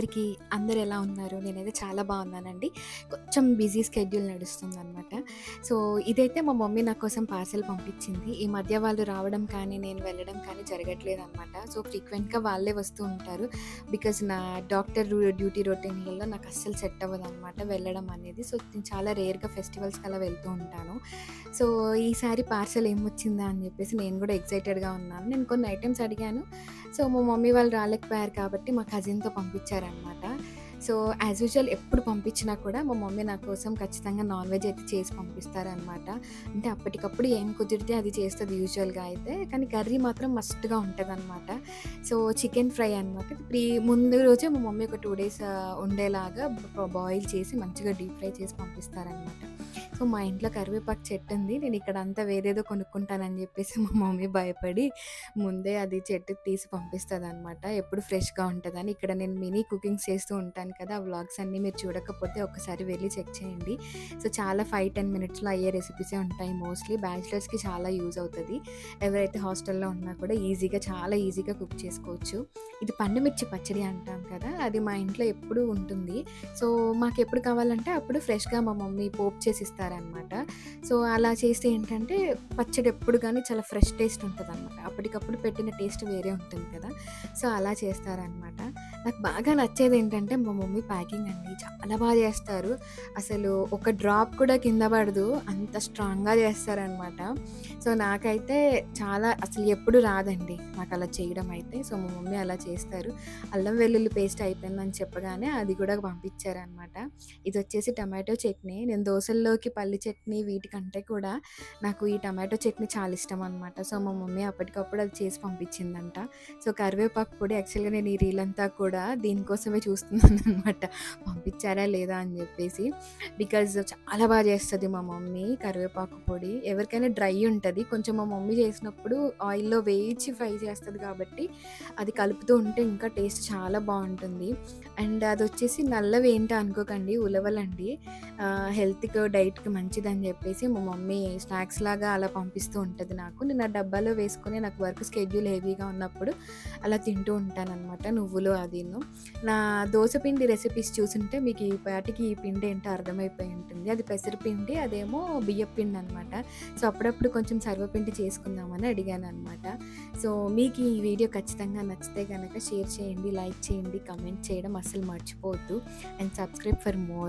అందరికీ అందరూ ఎలా ఉన్నారు? నేనైతే చాలా బాగున్నానండి. కొంచెం బిజీ స్కెడ్యూల్ నడుస్తుందనమాట. సో, ఇదైతే మా మమ్మీ నా కోసం పార్సెల్ పంపించింది. ఈ మధ్య వాళ్ళు రావడం కానీ, నేను వెళ్ళడం కానీ జరగట్లేదనమాట. సో, ఫ్రీక్వెంట్‌గా వాళ్ళే వస్తూ ఉంటారు. బికాజ్ నా డాక్టర్ డ్యూటీ రొటీన్‌లలో నాకు అస్సలు సెట్ అవ్వదనమాట వెళ్ళడం అనేది. సో, నేను చాలా రేర్‌గా ఫెస్టివల్స్‌కి అలా వెళ్తూ ఉంటాను. సో, ఈసారి పార్సెల్ ఏమొచ్చిందా అని చెప్పేసి నేను కూడా ఎక్సైటెడ్‌గా ఉన్నాను. నేను కొన్ని ఐటెమ్స్ అడిగాను. సో, మా మమ్మీ వాళ్ళు రాలేకపోయారు కాబట్టి మా కజిన్‌తో పంపించారనమాట. సో, యాజ్ యూజువల్ ఎప్పుడు పంపించినా కూడా మా మమ్మీ నా కోసం ఖచ్చితంగా నాన్ వెజ్ అయితే చేసి పంపిస్తారనమాట. అంటే అప్పటికప్పుడు ఏం కుదిరితే అది చేస్తది యూజువల్‌గా అయితే. కానీ కర్రీ మాత్రం మస్ట్‌గా ఉంటదనమాట. సో, చికెన్ ఫ్రై అనమాట. ముందు రోజే మా మమ్మీ ఒక 2 డేస్ ఉండేలాగా బాయిల్ చేసి మంచిగా డీప్ ఫ్రై చేసి పంపిస్తారనమాట. సో, మా ఇంట్లో కరివేపాకు చెట్టుంది. నేను ఇక్కడ అంతా వేరేదో కొనుక్కుంటానని చెప్పేసి మా మమ్మీ భయపడి ముందే అది చెట్టుకి తీసి పంపిస్తదనమాట. ఎప్పుడు ఫ్రెష్‌గా ఉంటదని. ఇక్కడ నేను మినీ కుకింగ్స్ చేస్తూ ఉంటాను కదా! ఆ వ్లాగ్స్ అన్నీ మీరు చూడకపోతే ఒక్కసారి వెళ్లి చెక్ చేయండి. సో, చాలా 5, 10 మినిట్స్‌లో అయ్యే రెసిపీసే ఉంటాయి మోస్ట్‌లీ. బ్యాచిలర్స్‌కి చాలా యూజ్ అవుతది. ఎవరైతే హాస్టల్‌లో ఉన్నా కూడా చాలా ఈజీగా కుక్ చేసుకోవచ్చు. ఇది పండుమిర్చి పచ్చడి అంటాం కదా! అది మా ఇంట్లో ఎప్పుడూ ఉంటుంది. సో, మాకెప్పుడు కావాలంటే అప్పుడు ఫ్రెష్‌గా మా మమ్మీ పోపు చేసి ఇస్తారనమాట. సో, అలా చేస్తే ఏంటంటే పచ్చడి ఎప్పుడు గానీ చాలా ఫ్రెష్ టేస్ట్ ఉంటదనమాట. అప్పటికప్పుడు పెట్టిన టేస్ట్ వేరే ఉంటుంది కదా! సో, అలా చేస్తారనమాట. నాకు బాగా నచ్చేదేంటంటే మా మమ్మీ ప్యాకింగ్ అండి. చాలా చేస్తారు. అసలు ఒక డ్రాప్ కూడా కింద పడదు. అంత స్ట్రాంగ్‌గా చేస్తారనమాట. సో, నాకైతే అసలు ఎప్పుడు రాదండి నాకలా చేయడం అయితే. సో, మా మమ్మీ అలా చేస్తారు. అల్లం వెల్లుల్లి పేస్ట్ అయిపోయిందని చెప్పగానే అది కూడా పంపించారనమాట. ఇదొచ్చేసి టమాటో చట్నీ. నేను దోసల్లోకి పల్లి చట్నీ వీటికంటే కూడా నాకు ఈ టమాటో చట్నీ చాలా ఇష్టం అనమాట. సో, మా మమ్మీ అప్పటికప్పుడు అది చేసి పంపించిందంట. సో, కరివేపాకు పొడి యాక్చువల్‌గా నేను ఈ రీల్ అంతా కూడా దీనికోసమే చూస్తున్నాననమాట. పంపించారా లేదా అని చెప్పేసి. బికాజ్ చాలా చేస్తది మా మమ్మీ కరివేపాకు పొడి. ఎవరికైనా డ్రై ఉంటది. కొంచెం మా మమ్మీ చేసినప్పుడు ఆయిల్‌లో వేయించి ఫ్రై చేస్తది కాబట్టి అది కలుపుతూ ఉంటే ఇంకా టేస్ట్ చాలా బావుంటుంది. అండ్ అదొచ్చేసి నల్లవేంటో అనుకోకండి ఉలవలండి. హెల్త్‌కి, డైట్‌కి మంచిదని చెప్పేసి మా మమ్మీ స్నాక్స్ లాగా అలా పంపిస్తూ ఉంటది నాకు. నేను ఆ డబ్బాలో వేసుకొని నాకు వర్క్ షెడ్యూల్ హెవీగా ఉన్నప్పుడు అలా తింటూ ఉంటాననమాట నువ్వులు అదీను. నా దోస పిండి రెసిపీస్ చూసుంటే మీకు ఈ పాటికి ఈ పిండి ఏంటో అర్థమైపోయి ఉంటుంది. అది పెసరపిండి, అదేమో బియ్యపు పిండి అనమాట. సో, అప్పుడప్పుడు కొంచెం సర్వపిండి చేసుకుందామని అడిగాననమాట. సో, మీకు ఈ వీడియో ఖచ్చితంగా నచ్చితే గనక షేర్ చేయండి, లైక్ చేయండి, కమెంట్ చేయడం అస్సలు మర్చిపోవద్దు. And subscribe for more.